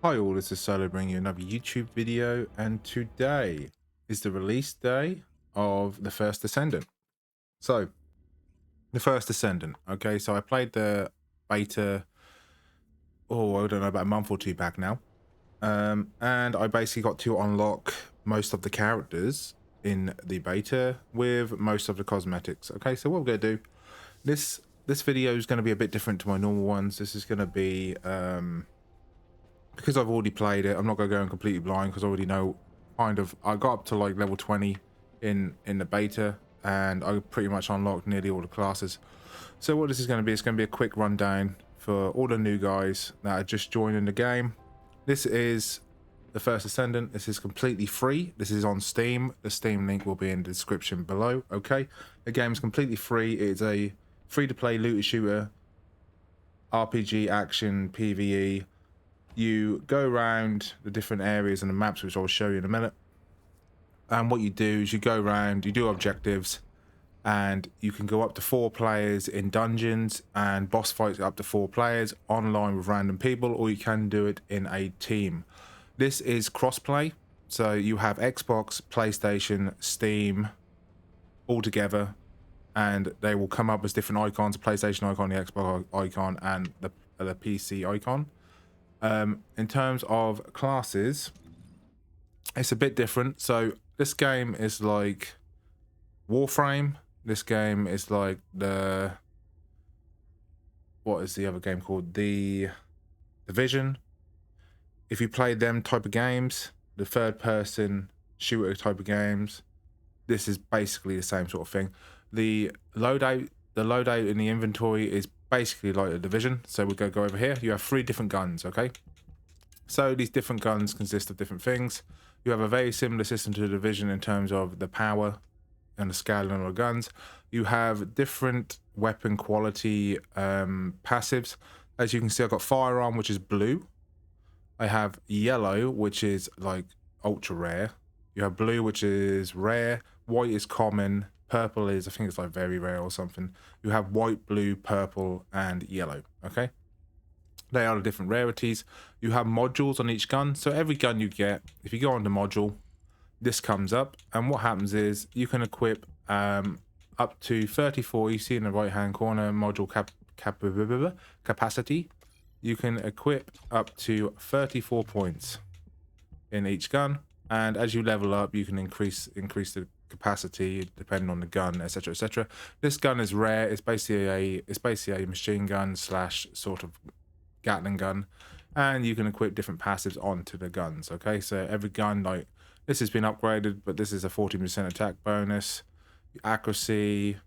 Hi all, this is Solo bringing you another YouTube video, and today is the release day of the First Descendant. So, the First Descendant, okay, so I played the beta, I don't know, about a month or two back now. And I basically got to unlock most of the characters in the beta with most of the cosmetics. Okay, so what we're going to do, this video is going to be a bit different to my normal ones. This is going to be because I've already played it, I'm not going to go in completely blind because I already know I got up to like level 20 in the beta, and I pretty much unlocked nearly all the classes. So what this is going to be, it's going to be a quick rundown for all the new guys that are just joining the game. This is the First Descendant. This is completely free. This is on Steam. The Steam link will be in the description below. Okay, the game is completely free. It's a free-to-play looter shooter, RPG action, PvE. You go around the different areas and the maps, which I'll show you in a minute. And what you do is you go around, you do objectives, and you can go up to 4 players in dungeons and boss fights up to 4 players online with random people, or you can do it in a team. This is crossplay, so you have Xbox, PlayStation, Steam all together, and they will come up as different icons: the PlayStation icon, the Xbox icon, and the PC icon. In terms of classes, it's a bit different. So this game is like Warframe. This game is like what is the other game called? The Division. If you play them type of games, the third person shooter type of games, this is basically the same sort of thing. The loadout in the inventory is basically like a Division. So we're going to go over here. You have 3 different guns, okay? So these different guns consist of different things. You have a very similar system to the Division in terms of the power and the scaling of the guns. You have different weapon quality passives. As you can see, I've got firearm, which is blue. I have yellow, which is like ultra rare. You have blue, which is rare. White is common. Purple is, I think it's like very rare or something. You have white, blue, purple, and yellow. Okay. They are the different rarities. You have modules on each gun. So every gun you get, if you go on the module, this comes up. And what happens is you can equip up to 34. You see in the right hand corner, module capacity. You can equip up to 34 points in each gun. And as you level up, you can increase the capacity depending on the gun, etc., etc. This gun is rare. It's basically a machine gun slash sort of Gatling gun, and you can equip different passives onto the guns. Okay, so every gun, like this, has been upgraded, but this is a 40% attack bonus. Accuracy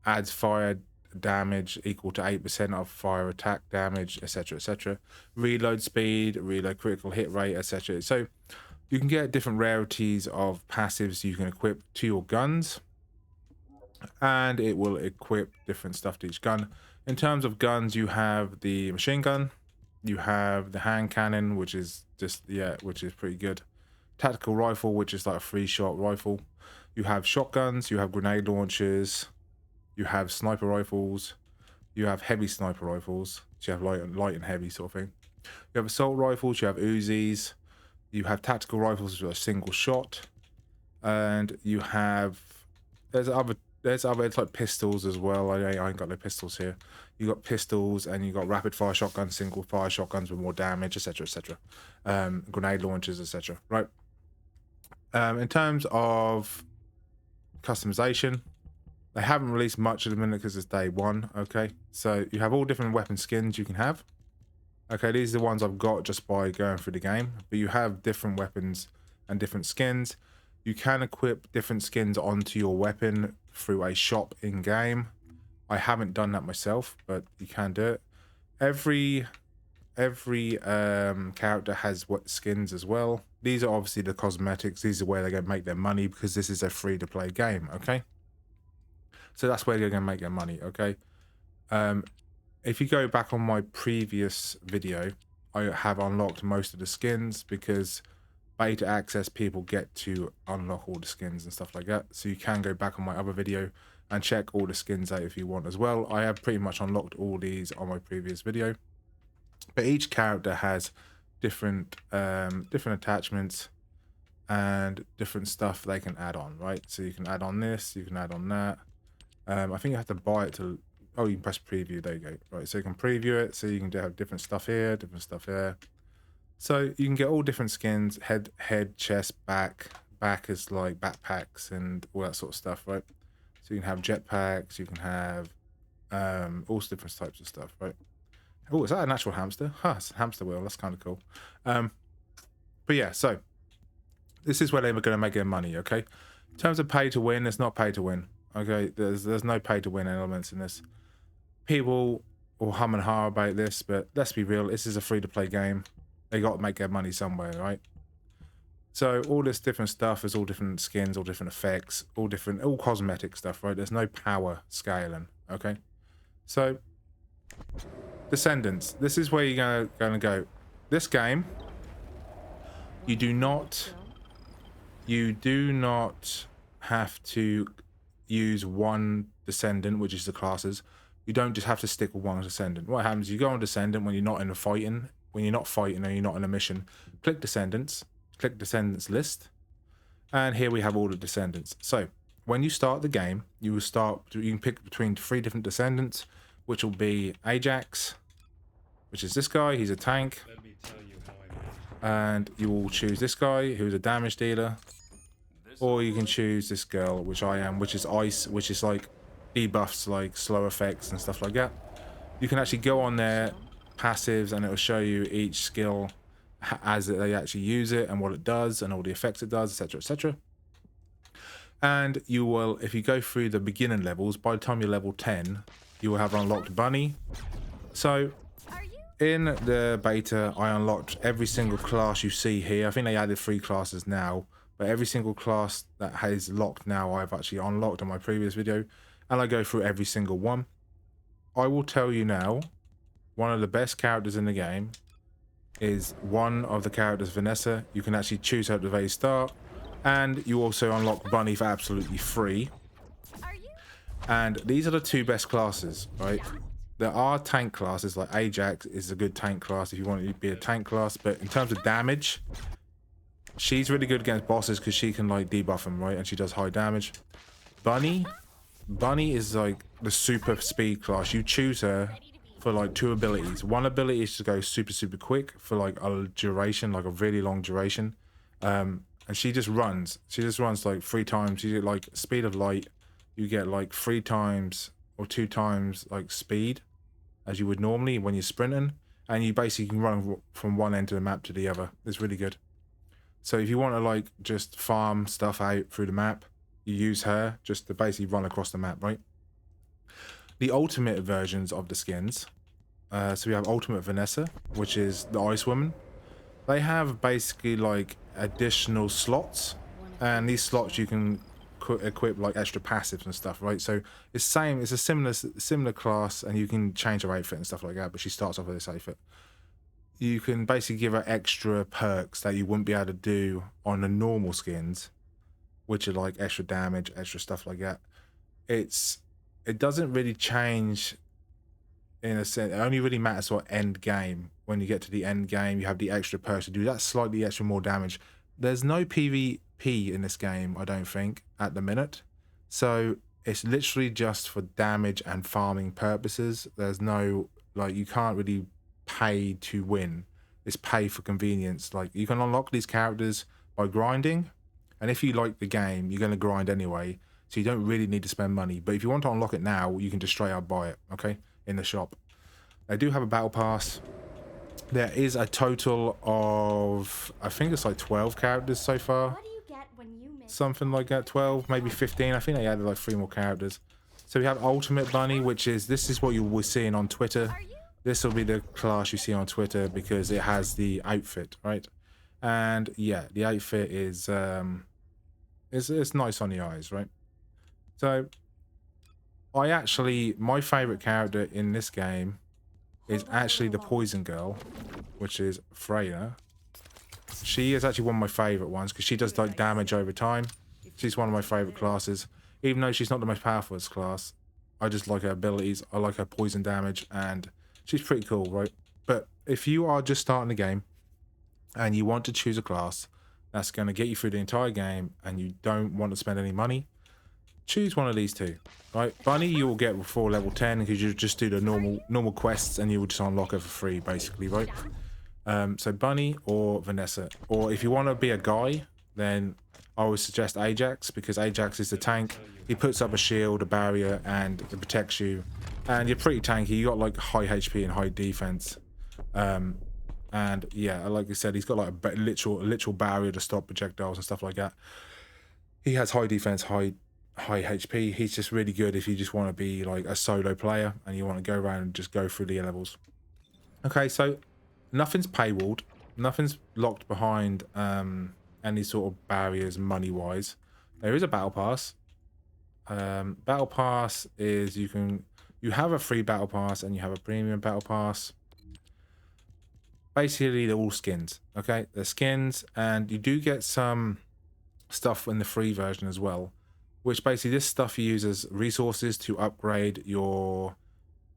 adds fire damage equal to 8% of fire attack damage, etc., etc. Reload speed, reload critical hit rate, etc. So you can get different rarities of passives you can equip to your guns, and it will equip different stuff to each gun. In terms of guns, you have the machine gun, you have the hand cannon, which is just, yeah, which is pretty good. Tactical rifle, which is like a 3-shot rifle. You have shotguns, you have grenade launchers, you have sniper rifles, you have heavy sniper rifles, so you have light and heavy sort of thing. You have assault rifles, you have Uzis, you have tactical rifles with a single shot, and you have, there's other, it's like pistols as well. I ain't got no pistols here. You got pistols, and you got rapid fire shotguns, single fire shotguns with more damage, etc., etc. Grenade launchers, etc. Right. In terms of customization, they haven't released much at the minute because it's day 1. Okay, so you have all different weapon skins you can have. Okay, these are the ones I've got just by going through the game, but you have different weapons and different skins. You can equip different skins onto your weapon through a shop in game. I haven't done that myself, but you can do it. Every character has what skins as well. These are obviously the cosmetics. These are where they're going to make their money because this is a free-to-play game. Okay, so that's where they're going to make their money. Okay, if you go back on my previous video, I have unlocked most of the skins because beta access people get to unlock all the skins and stuff like that. So you can go back on my other video and check all the skins out if you want as well. I have pretty much unlocked all these on my previous video. But each character has different different attachments and different stuff they can add on, right? So you can add on this, you can add on that. I think you have to buy it to, oh, you can press preview, there you go. Right, so you can preview it, so you can have different stuff here, different stuff here. So you can get all different skins, head, chest, back. Back is like backpacks and all that sort of stuff, right? So you can have jetpacks, you can have all different types of stuff, right? Oh, is that an actual hamster? Huh, it's a hamster wheel, that's kind of cool. But yeah, so this is where they're going to make their money, okay? In terms of pay to win, it's not pay to win, okay? There's no pay to win elements in this. People will hum and ha about this, but let's be real, this is a free-to-play game. They got to make their money somewhere, right? So all this different stuff is all different skins, all different effects, all cosmetic stuff, right? There's no power scaling, okay? So Descendants, this is where you're gonna go. This game, you do not have to use one Descendant, which is the classes. You don't just have to stick with one Descendant. What happens, you go on Descendant when you're not in a fighting, when you're not fighting or you're not in a mission, click Descendants, click Descendants list, and here we have all the Descendants. So when you start the game, you can pick between 3 different Descendants, which will be Ajax, which is this guy, he's a tank, and you will choose this guy, who's a damage dealer, or you can choose this girl, which I am, which is Ice, which is like debuffs, like slow effects and stuff like that. You can actually go on there, passives, and it will show you each skill as they actually use it and what it does and all the effects it does, etc, etc. And you will, if you go through the beginning levels, by the time you're level 10, you will have unlocked Bunny. So in the beta, I unlocked every single class you see here. I think they added 3 classes now, but every single class that has locked now, I've actually unlocked on my previous video, and I go through every single one. I will tell you now, one of the best characters in the game is one of the characters, Vanessa. You can actually choose her at the very start, and you also unlock Bunny for absolutely free. And these are the 2 best classes, right? There are tank classes, like Ajax is a good tank class if you want to be a tank class, but in terms of damage, she's really good against bosses because she can like debuff them, right? And she does high damage. Bunny is like the super speed class. You choose her for like 2 abilities. One ability is to go super quick for like a duration, like a really long duration. And she just runs. She just runs like 3 times. You get like speed of light. You get like 3 times or 2 times like speed as you would normally when you're sprinting. And you basically can run from one end of the map to the other. It's really good. So if you want to like just farm stuff out through the map, you use her just to basically run across the map, right? The ultimate versions of the skins. So we have Ultimate Vanessa, which is the Ice Woman. They have basically like additional slots, and these slots you can equip like extra passives and stuff, right? So it's a similar class, and you can change her outfit and stuff like that, but she starts off with this outfit. You can basically give her extra perks that you wouldn't be able to do on the normal skins, which are like extra damage, extra stuff like that. It doesn't really change in a sense. It only really matters what end game. When you get to the end game, you have the extra perks to do that slightly extra more damage. There's no PvP in this game, I don't think, at the minute. So it's literally just for damage and farming purposes. There's no, like, you can't really pay to win. It's pay for convenience. Like, you can unlock these characters by grinding, and if you like the game, you're going to grind anyway, so you don't really need to spend money. But if you want to unlock it now, you can just straight up buy it, okay, in the shop. They do have a battle pass. There is a total of, I think it's like 12 characters so far. What do you get when you miss? Something like that, 12, maybe 15. I think they added like 3 more characters. So we have Ultimate Bunny, which is, this is what you were seeing on Twitter. This will be the class you see on Twitter because it has the outfit, right? And yeah, the outfit is it's nice on the eyes, right? So my favorite character in this game is actually the Poison Girl, which is Freya. She is actually one of my favorite ones because she does like damage over time. She's one of my favorite classes, even though she's not the most powerful class. I just like her abilities. I like her poison damage, and she's pretty cool, right? But if you are just starting the game, and you want to choose a class that's going to get you through the entire game and you don't want to spend any money, choose one of these two, right? Bunny you will get before level 10 because you just do the normal quests and you will just unlock it for free, basically, right? So Bunny or Vanessa. Or if you want to be a guy, then I would suggest Ajax, because Ajax is the tank. He puts up a shield, a barrier, and it protects you. And you're pretty tanky. You got like high HP and high defense. And yeah, like I said, he's got like a literal barrier to stop projectiles and stuff like that. He has high defense, high HP. He's just really good if you just want to be like a solo player and you want to go around and just go through the levels. Okay, so nothing's paywalled, nothing's locked behind any sort of barriers money wise. There is a battle pass. Battle pass is you have a free battle pass and you have a premium battle pass. Basically they're all skins. Okay, they're skins, and you do get some stuff in the free version as well, which basically this stuff you use as resources to upgrade your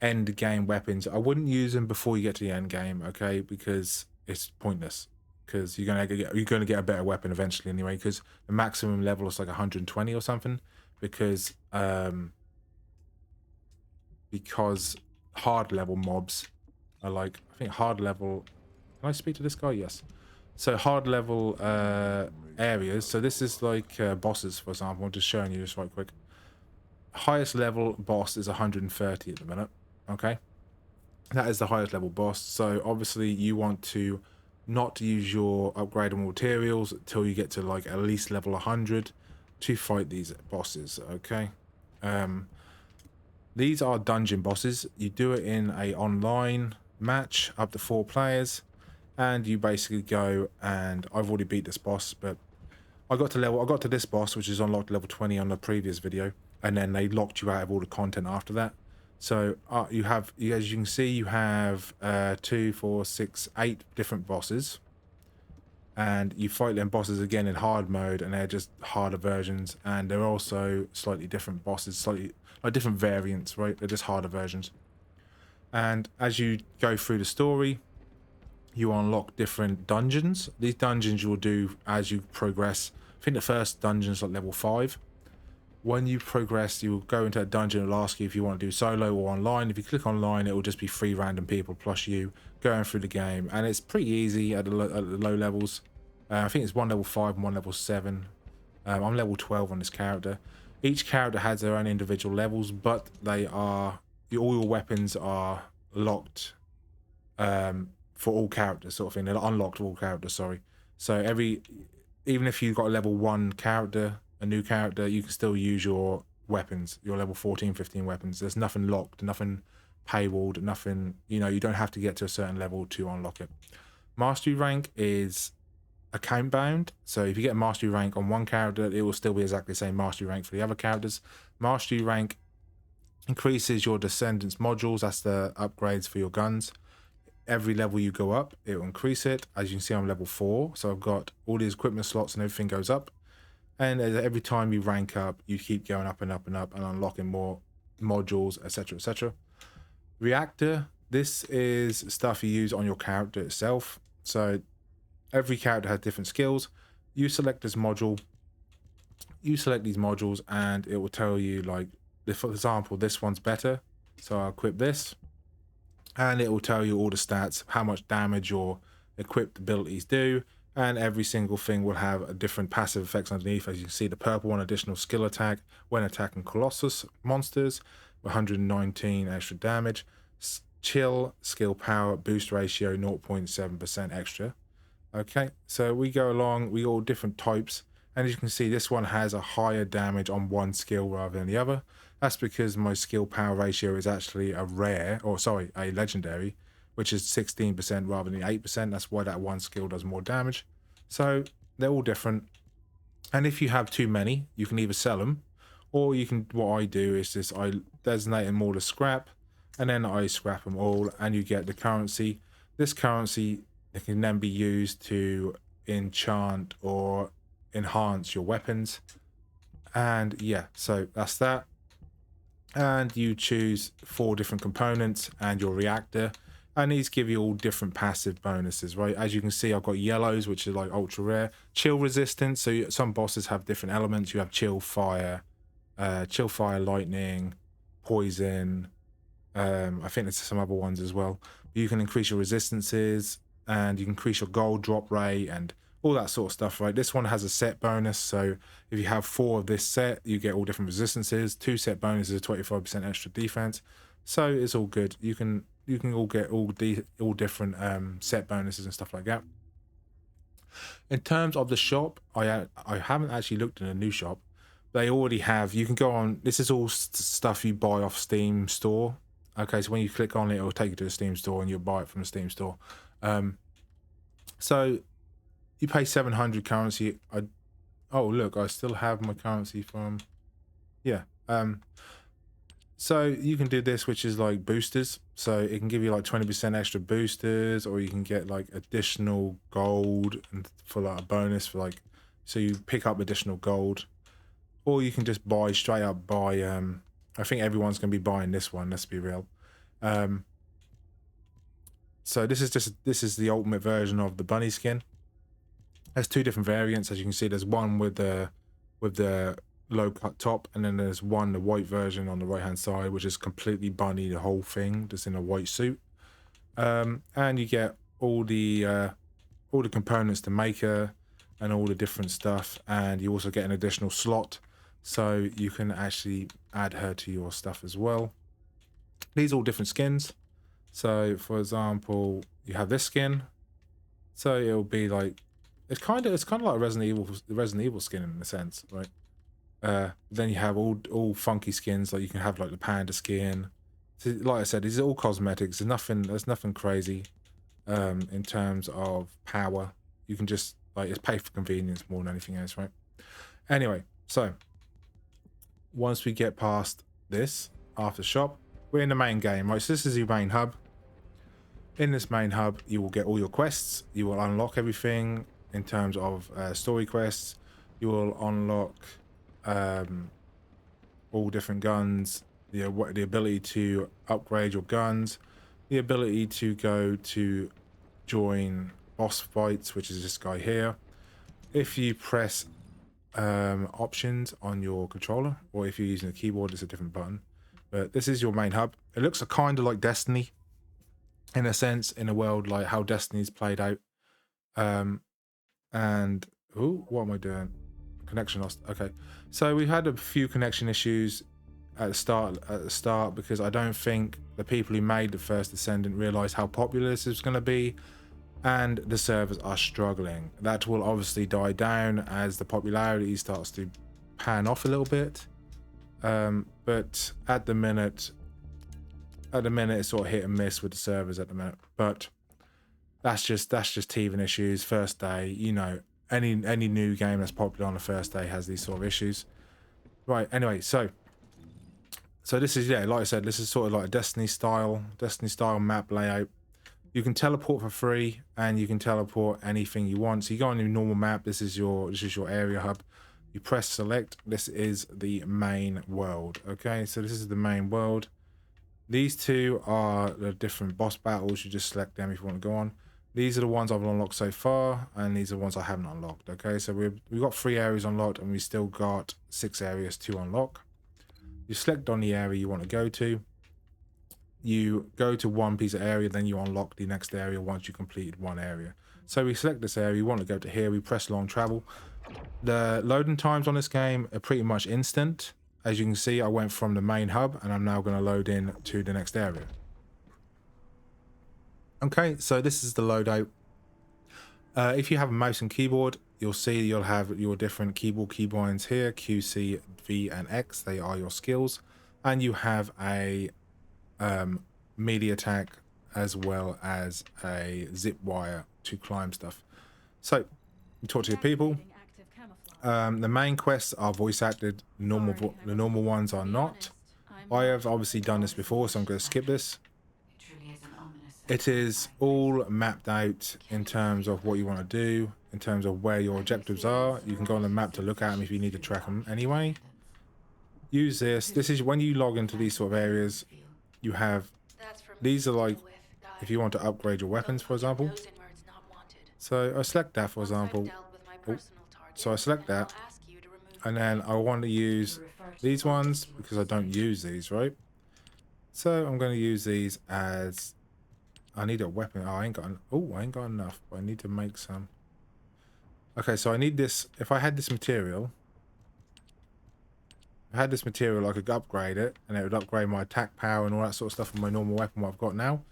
end game weapons. I wouldn't use them before you get to the end game, okay, because it's pointless, because you're gonna get a better weapon eventually anyway, because the maximum level is like 120 or something, because hard level mobs are like, I think hard level, can I speak to this guy? Yes. So hard level areas, so this is like bosses, for example. I'm just showing you this right quick. Highest level boss is 130 at the minute. Okay, that is the highest level boss. So obviously you want to not use your upgradable materials until you get to like at least level 100 to fight these bosses. Okay, these are dungeon bosses. You do it in a online match up to 4 players, and you basically go, and I've already beat this boss, but I got to this boss, which is unlocked level 20 on the previous video, and then they locked you out of all the content after that. So you have, as you can see, you have 2, 4, 6, 8 different bosses, and you fight them bosses again in hard mode, and they're just harder versions, and they're also slightly different bosses, slightly like different variants, right? They're just harder versions. And as you go through the story, you unlock different dungeons. These dungeons you will do as you progress. I think the first dungeon is like level 5. When you progress, you will go into a dungeon. It'll ask you if you want to do solo or online. If you click online, it will just be 3 random people plus you going through the game, and it's pretty easy at the low levels. I think it's one level 5 and one level 7. I'm level 12 on this character. Each character has their own individual levels, but they are, all your weapons are locked for all characters, sort of thing. They're unlocked for all characters, sorry. So even if you've got a level 1 character, a new character, you can still use your weapons, your level 14, 15 weapons. There's nothing locked, nothing paywalled, nothing, you don't have to get to a certain level to unlock it. Mastery rank is account bound, so if you get a mastery rank on one character, it will still be exactly the same mastery rank for the other characters. Mastery rank increases your Descendants modules, that's the upgrades for your guns. Every level you go up, it will increase it. As you can see, I'm level 4, so I've got all these equipment slots and everything goes up. And every time you rank up, you keep going up and up and up and unlocking more modules, etc., etc. Reactor, this is stuff you use on your character itself. So every character has different skills. You select this module, you select these modules, and it will tell you, like, for example, this one's better, so I'll equip this, and it will tell you all the stats, how much damage your equipped abilities do, and every single thing will have a different passive effects underneath. As you can see, the purple one, additional skill attack when attacking Colossus monsters, 119 extra damage. Chill, skill power, boost ratio, 0.7% extra. Okay, so we go along, we all different types, and as you can see, this one has a higher damage on one skill rather than the other. That's because my skill power ratio is actually a legendary, which is 16% rather than 8%. That's why that one skill does more damage. So they're all different. And if you have too many, you can either sell them, or you can, what I do is this, I designate them all as scrap, and then I scrap them all, and you get the currency. This currency, it can then be used to enchant or enhance your weapons. And yeah, so that's that. And you choose 4 different components and your reactor. And these give you all different passive bonuses, right? As you can see, I've got yellows, which is like ultra rare. Chill resistance. So some bosses have different elements. You have chill fire, lightning, poison. I think there's some other ones as well. You can increase your resistances and you can increase your gold drop rate and all that sort of stuff, right? This one has a set bonus. So if you have 4 of this set, you get all different resistances. 2 set bonuses, 25% extra defense. So it's all good. You can all get all different set bonuses and stuff like that. In terms of the shop, I haven't actually looked in a new shop. They already have. You can go on. This is all stuff you buy off Steam store. Okay, so when you click on it, it'll take you to the Steam store, and you'll buy it from the Steam store. So you pay 700 currency. Oh look, I still have my currency from. Yeah. So you can do this, which is like boosters. So it can give you like 20% extra boosters, or you can get like additional gold and for like a bonus for like. So you pick up additional gold, or you can just buy straight up buy. I think everyone's going to be buying this one. Let's be real. So this is the ultimate version of the bunny skin. There's 2 different variants, as you can see. There's one with the low cut top, and then there's one, the white version on the right hand side, which is completely bunny, the whole thing, just in a white suit. And you get all the components to make her and all the different stuff, and you also get an additional slot, so you can actually add her to your stuff as well. These are all different skins. So for example, you have this skin, so it'll be like it's kind of like a Resident Evil skin in a sense, right? Then you have all funky skins, like you can have like the panda skin. So, like I said, these are all cosmetics. There's nothing crazy in terms of power. You can just like it's pay for convenience more than anything else, right? Anyway, so once we get past this after shop, we're in the main game, right? So this is your main hub. In this main hub, you will get all your quests. You will unlock everything in terms of story quests. You will unlock all different guns, the ability to upgrade your guns, the ability to go to join boss fights, which is this guy here. If you press options on your controller, or if you're using a keyboard, it's a different button. But this is your main hub. It looks kind of like Destiny in a sense, in a world like how Destiny's played out. And what am I doing? Connection lost. Okay, so we had a few connection issues at the start because I don't think the people who made the First Descendant realized how popular this is going to be, and the servers are struggling. That will obviously die down as the popularity starts to pan off a little bit. But at the minute it's sort of hit and miss with the servers at the minute. But that's just teething issues. First day, you know, any new game that's popular on the first day has these sort of issues. Right, anyway, so this is, yeah, like I said, this is sort of like a Destiny style map layout. You can teleport for free, and you can teleport anything you want. So you go on your normal map. This is your area hub. You press select. This is the main world. Okay, so this is the main world. These 2 are the different boss battles. You just select them if you want to go on. These are the ones I've unlocked so far, and these are the ones I haven't unlocked. Okay, so we've got 3 areas unlocked, and we still got 6 areas to unlock. You select on the area you want to go to. You go to one piece of area, then you unlock the next area once you completed one area. So we select this area, we want to go to here, we press long travel. The loading times on this game are pretty much instant. As you can see, I went from the main hub, and I'm now going to load in to the next area. Okay, so this is the loadout. If you have a mouse and keyboard, you'll see you'll have your different keyboard keybinds here, Q, C, V, and X. They are your skills. And you have a melee attack as well as a zip wire to climb stuff. So you talk to your people. The main quests are voice acted. The normal ones are not. I have obviously done this before, so I'm going to skip this. It is all mapped out in terms of what you want to do, in terms of where your objectives are. You can go on the map to look at them if you need to track them anyway. Use this. This is when you log into these sort of areas. You have these are like if you want to upgrade your weapons, for example. So I select that, for example. Oh, so I select that, and then I want to use these ones because I don't use these, right? So I'm going to use these as I need a weapon. Oh, I ain't got enough, but I need to make some. Okay, so I need this. If I had this material, I could upgrade it, and it would upgrade my attack power and all that sort of stuff on my normal weapon what I've got now.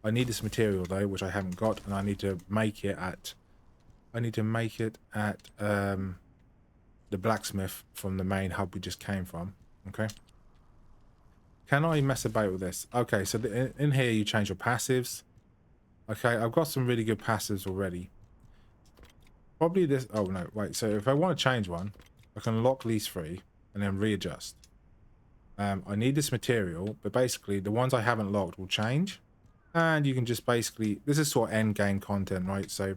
I need this material though, which I haven't got, and I need to make it at the blacksmith from the main hub we just came from. Okay. Can I mess about with this? Okay, so in here you change your passives. Okay, I've got some really good passives already. Probably this. Oh no, wait. So if I want to change one, I can lock these three and then readjust. I need this material, but basically the ones I haven't locked will change, and you can just basically, this is sort of end game content, right? So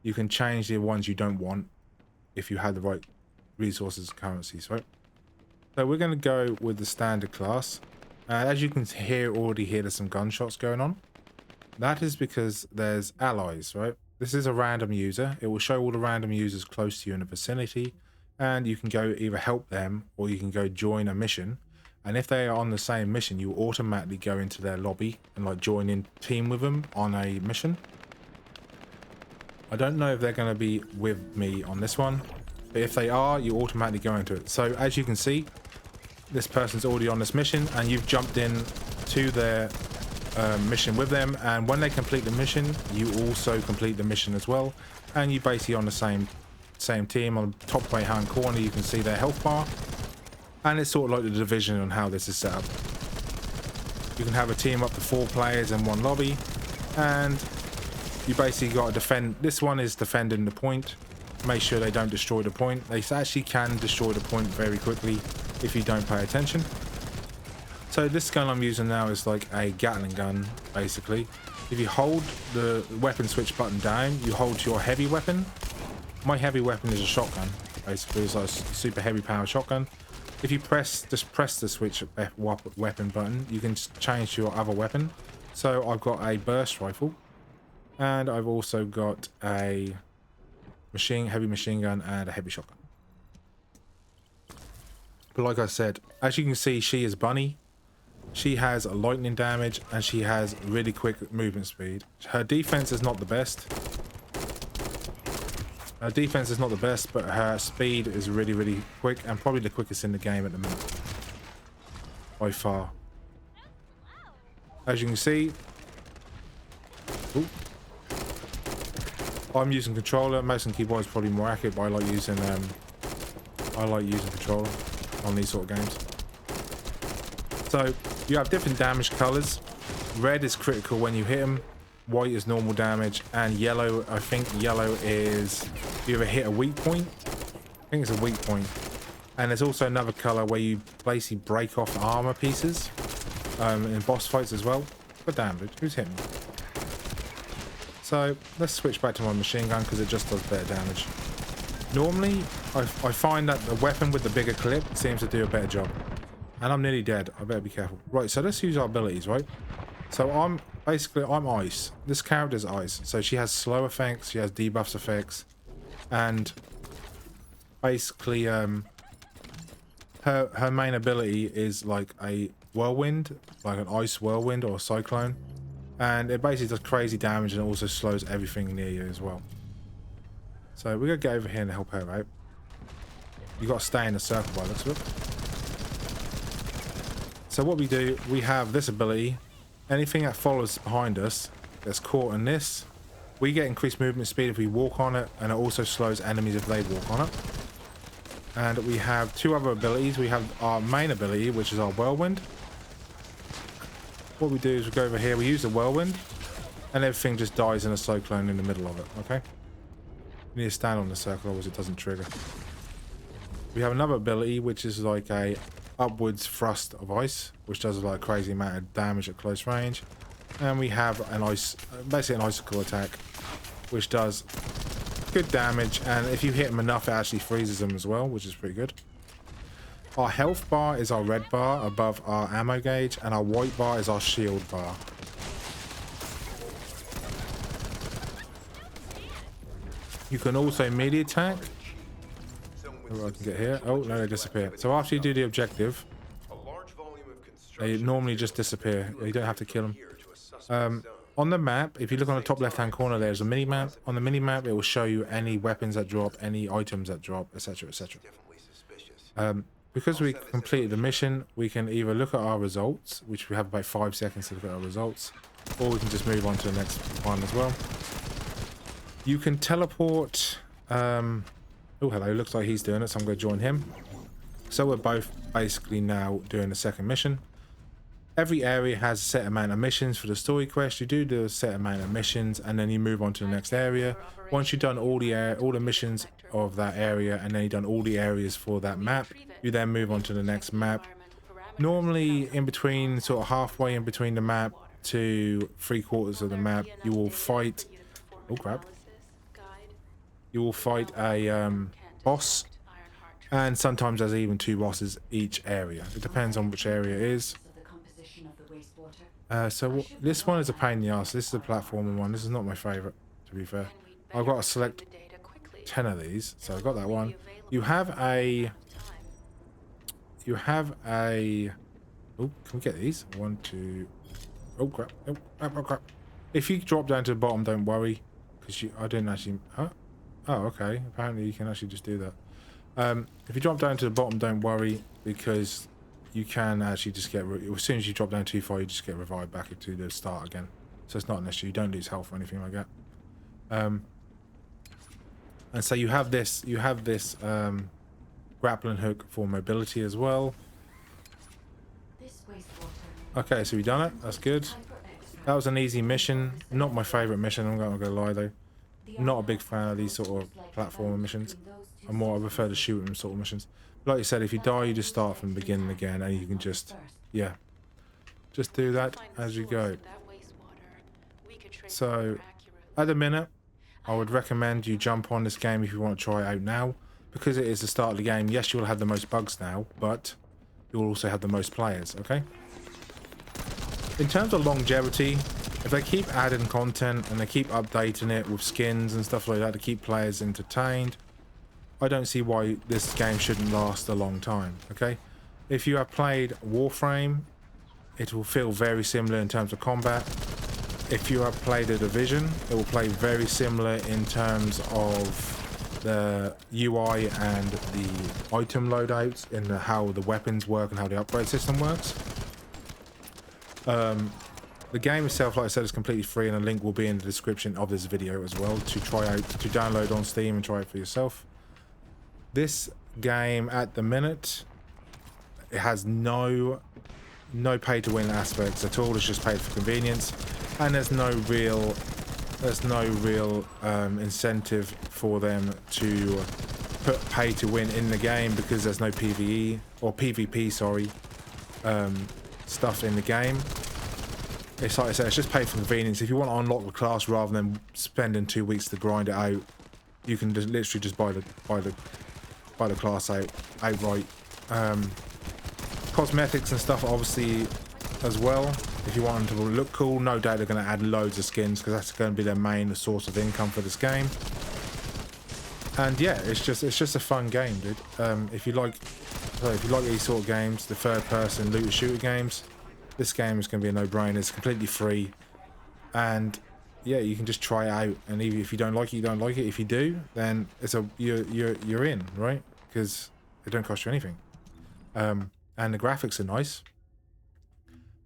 you can change the ones you don't want if you have the right resources and currencies, right? So we're going to go with the standard class. As you can already hear there's some gunshots going on. That is because there's allies, right? This is a random user. It will show all the random users close to you in the vicinity, and you can go either help them or you can go join a mission. And if they are on the same mission, you automatically go into their lobby and like join in team with them on a mission. I don't know if they're going to be with me on this one, but if they are, you automatically go into it. So as you can see, this person's already on this mission, and you've jumped in to their mission with them, and when they complete the mission, you also complete the mission as well, and you basically on the same team. On the top right hand corner you can see their health bar, and it's sort of like the Division on how this is set up. You can have a team up to 4 players in one lobby, and you basically got to defend. This one is defending the point. Make sure they don't destroy the point. They actually can destroy the point very quickly if you don't pay attention. So this gun I'm using now is like a Gatling gun, basically. If you hold the weapon switch button down, you hold your heavy weapon. My heavy weapon is a shotgun, basically. It's like a super heavy power shotgun. If you just press the switch weapon button, you can change to your other weapon. So I've got a burst rifle, and I've also got a heavy machine gun and a heavy shotgun. But like I said, as you can see, she is Bunny. She has a lightning damage, and she has really quick movement speed. Her defense is not the best. But her speed is really, really quick, and probably the quickest in the game at the minute. By far. As you can see, I'm using controller. Mouse and keyboard is probably more accurate, but I like using controller on these sort of games. So you have different damage colors. Red is critical when you hit them. White is normal damage, and yellow, I think yellow is you ever hit a weak point. I think it's a weak point. And there's also another color where you basically break off armor pieces in boss fights as well. Good damage. Who's hitting me? So let's switch back to my machine gun because it just does better damage. Normally, I find that the weapon with the bigger clip seems to do a better job. And I'm nearly dead. I better be careful. Right, so let's use our abilities, right? So I'm ice. This character's ice. So she has slow effects, she has debuffs effects, and basically her main ability is like a whirlwind, like an ice whirlwind or a cyclone. And it basically does crazy damage, and it also slows everything near you as well. So we're gonna get over here and help her out. You gotta stay in the circle by the looks of it. So what we do, we have this ability. Anything that follows behind us that's caught in this, we get increased movement speed if we walk on it, and it also slows enemies if they walk on it. And we have 2 other abilities. We have our main ability, which is our whirlwind. What we do is we go over here, we use the whirlwind, and everything just dies in a cyclone in the middle of it, okay? You need to stand on the circle, otherwise it doesn't trigger. We have another ability, which is like a upwards thrust of ice, which does like a crazy amount of damage at close range. And we have an basically an icicle attack, which does good damage, and if you hit them enough, it actually freezes them as well, which is pretty good. Our health bar is our red bar above our ammo gauge, and our white bar is our shield bar. You can also melee attack. Oh, I can get here. Oh, no, they disappear. So after you do the objective, they normally just disappear. You don't have to kill them. On the map, if you look on the top left-hand corner, there's a mini-map. On the mini-map, it will show you any weapons that drop, any items that drop, etc., etc. Because we completed the mission, we can either look at our results, which we have about 5 seconds to look at our results, or we can just move on to the next one as well. You can teleport. Oh, hello. Looks like he's doing it, so I'm going to join him. So we're both basically now doing the second mission. Every area has a set amount of missions for the story quest. You do the set amount of missions, and then you move on to the next area. Once you've done all the missions of that area, and then you've done all the areas for that map, you then move on to the next map. Normally, in between, sort of halfway in between the map to 3/4 of the map, you will fight. Oh crap! You will fight a boss, and sometimes there's even 2 bosses each area. It depends on which area it is. This one is a pain in the ass. This is a platformer one. This is not my favorite, to be fair. I've got to select 10 of these, so I've got that one. You have a. Oh, can we get these? 1, 2. Oh crap! Oh crap! If you drop down to the bottom, don't worry, because I didn't actually. Huh? Oh, okay. Apparently, you can actually just do that. If you drop down to the bottom, don't worry, because you can actually just get, as soon as you drop down too far, you just get revived back into the start again. So it's not an issue. You don't lose health or anything like that. And so you have this grappling hook for mobility as well. Okay, so we've done it. That's good. That was an easy mission. Not my favorite mission, I'm not gonna lie though. Not a big fan of these sort of platformer missions. I prefer the shoot 'em sort of missions. Like you said, if you die, you just start from the beginning again, and you can just, yeah, just do that as you go. So, at the minute, I would recommend you jump on this game if you want to try it out now, because it is the start of the game. Yes, you will have the most bugs now, but you will also have the most players. Okay. In terms of longevity, if they keep adding content and they keep updating it with skins and stuff like that to keep players entertained, I don't see why this game shouldn't last a long time. Okay, if you have played Warframe, it will feel very similar in terms of combat. If you have played a Division, it will play very similar in terms of the UI and the item loadouts, and how the weapons work and how the upgrade system works. The game itself, like I said, is completely free, and a link will be in the description of this video as well to try out, to download on Steam and try it for yourself. This game at the minute, it has no pay to win aspects at all. It's just paid for convenience, and there's no real incentive for them to put pay to win in the game, because there's no PvE or PvP, sorry, stuff in the game. It's like I said, it's just paid for convenience. If you want to unlock the class rather than spending 2 weeks to grind it out, you can just literally just buy the class outright. Cosmetics and stuff obviously as well. If you want them to look cool, no doubt they're going to add loads of skins, because that's going to be their main source of income for this game. And yeah, it's just a fun game, dude. If you like these sort of games, the third-person looter shooter games, this game is going to be a no-brainer. It's completely free, and yeah, you can just try it out. And even if you don't like it, you don't like it. If you do, then you're in, right? Because it don't cost you anything. And the graphics are nice.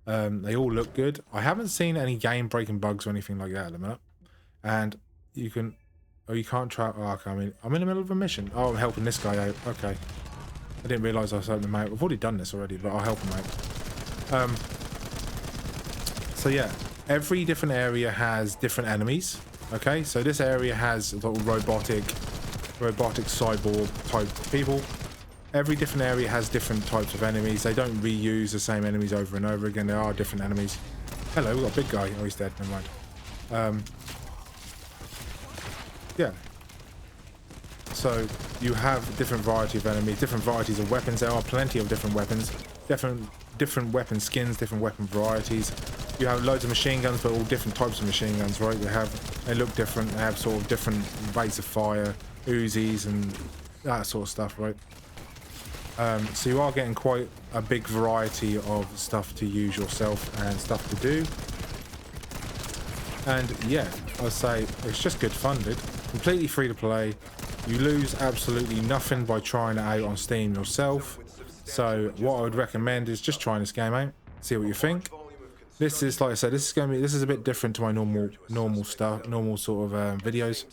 They all look good. I haven't seen any game-breaking bugs or anything like that at the minute. And you can, you can't try. Oh, okay, I'm in the middle of a mission. Oh, I'm helping this guy out. Okay, I didn't realise I was helping him out. I've already done this already, but I'll help him out. So yeah, every different area has different enemies. Okay, so this area has little robotic cyborg type people. Every different area has different types of enemies. They don't reuse the same enemies over and over again. There are different enemies. Hello, we've got a big guy. Oh, he's dead. Never mind. Yeah. So you have different variety of enemies, different varieties of weapons. There are plenty of different weapons, different weapon skins, different weapon varieties. You have loads of machine guns, but all different types of machine guns, right? You have They look different. They have sort of different rates of fire, Uzis and that sort of stuff, right? So you are getting quite a big variety of stuff to use yourself and stuff to do. And yeah, I'd say it's just good fun, dude. Completely free to play. You lose absolutely nothing by trying it out on Steam yourself. So what I would recommend is just trying this game out, see what you think. This is, like I said, this is a bit different to my normal stuff, normal sort of videos.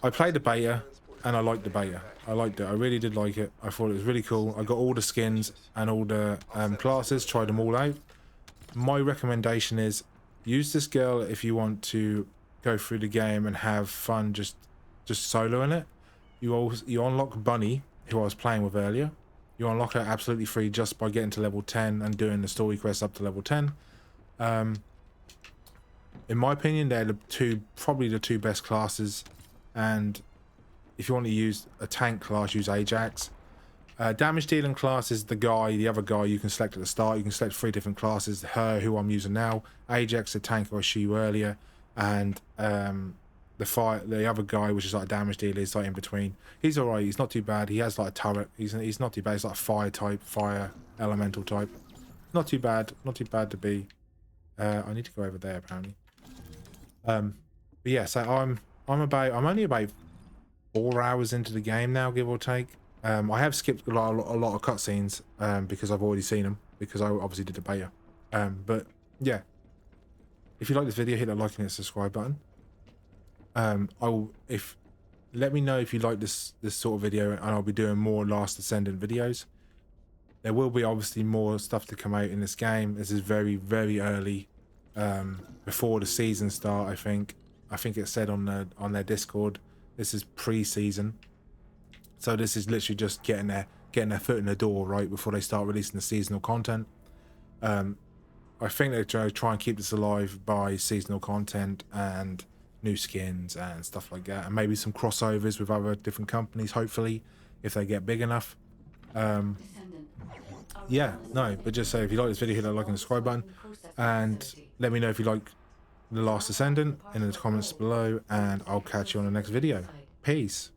I played the beta and I liked the beta. I liked it. I really did like it. I thought it was really cool. I got all the skins and all the classes, tried them all out. My recommendation is use this girl if you want to go through the game and have fun just soloing it. You unlock Bunny, who I was playing with earlier. You unlock her absolutely free just by getting to level 10 and doing the story quest up to level 10. In my opinion, they're probably the two best classes. And if you want to use a tank class, use Ajax. Damage dealing class is the other guy you can select at the start. You can select 3 different classes. Her, who I'm using now, Ajax, the tank I showed you earlier, and the other guy, which is like a damage dealer, is like in between. He's alright. He's not too bad. He has like a turret. He's not too bad. He's like a fire elemental type. Not too bad. Not too bad to be. I need to go over there apparently. But yeah, so I'm only about 4 hours into the game now, give or take. I have skipped a lot of cutscenes because I've already seen them, because I obviously did the beta. But yeah, if you like this video, hit that like and hit subscribe button. Let me know if you like this sort of video, and I'll be doing more Last Descendant videos. There will be obviously more stuff to come out in this game. This is very, very early, before the season start. I think it said on their Discord this is pre-season, so this is literally just getting their foot in the door right before they start releasing the seasonal content. I think they're trying to try and keep this alive by seasonal content and new skins and stuff like that, and maybe some crossovers with other different companies, hopefully, if they get big enough. Yeah, no, but just say if you like this video, hit that like and subscribe button, and let me know if you like The Last Descendant in the comments below, and I'll catch you on the next video. Peace.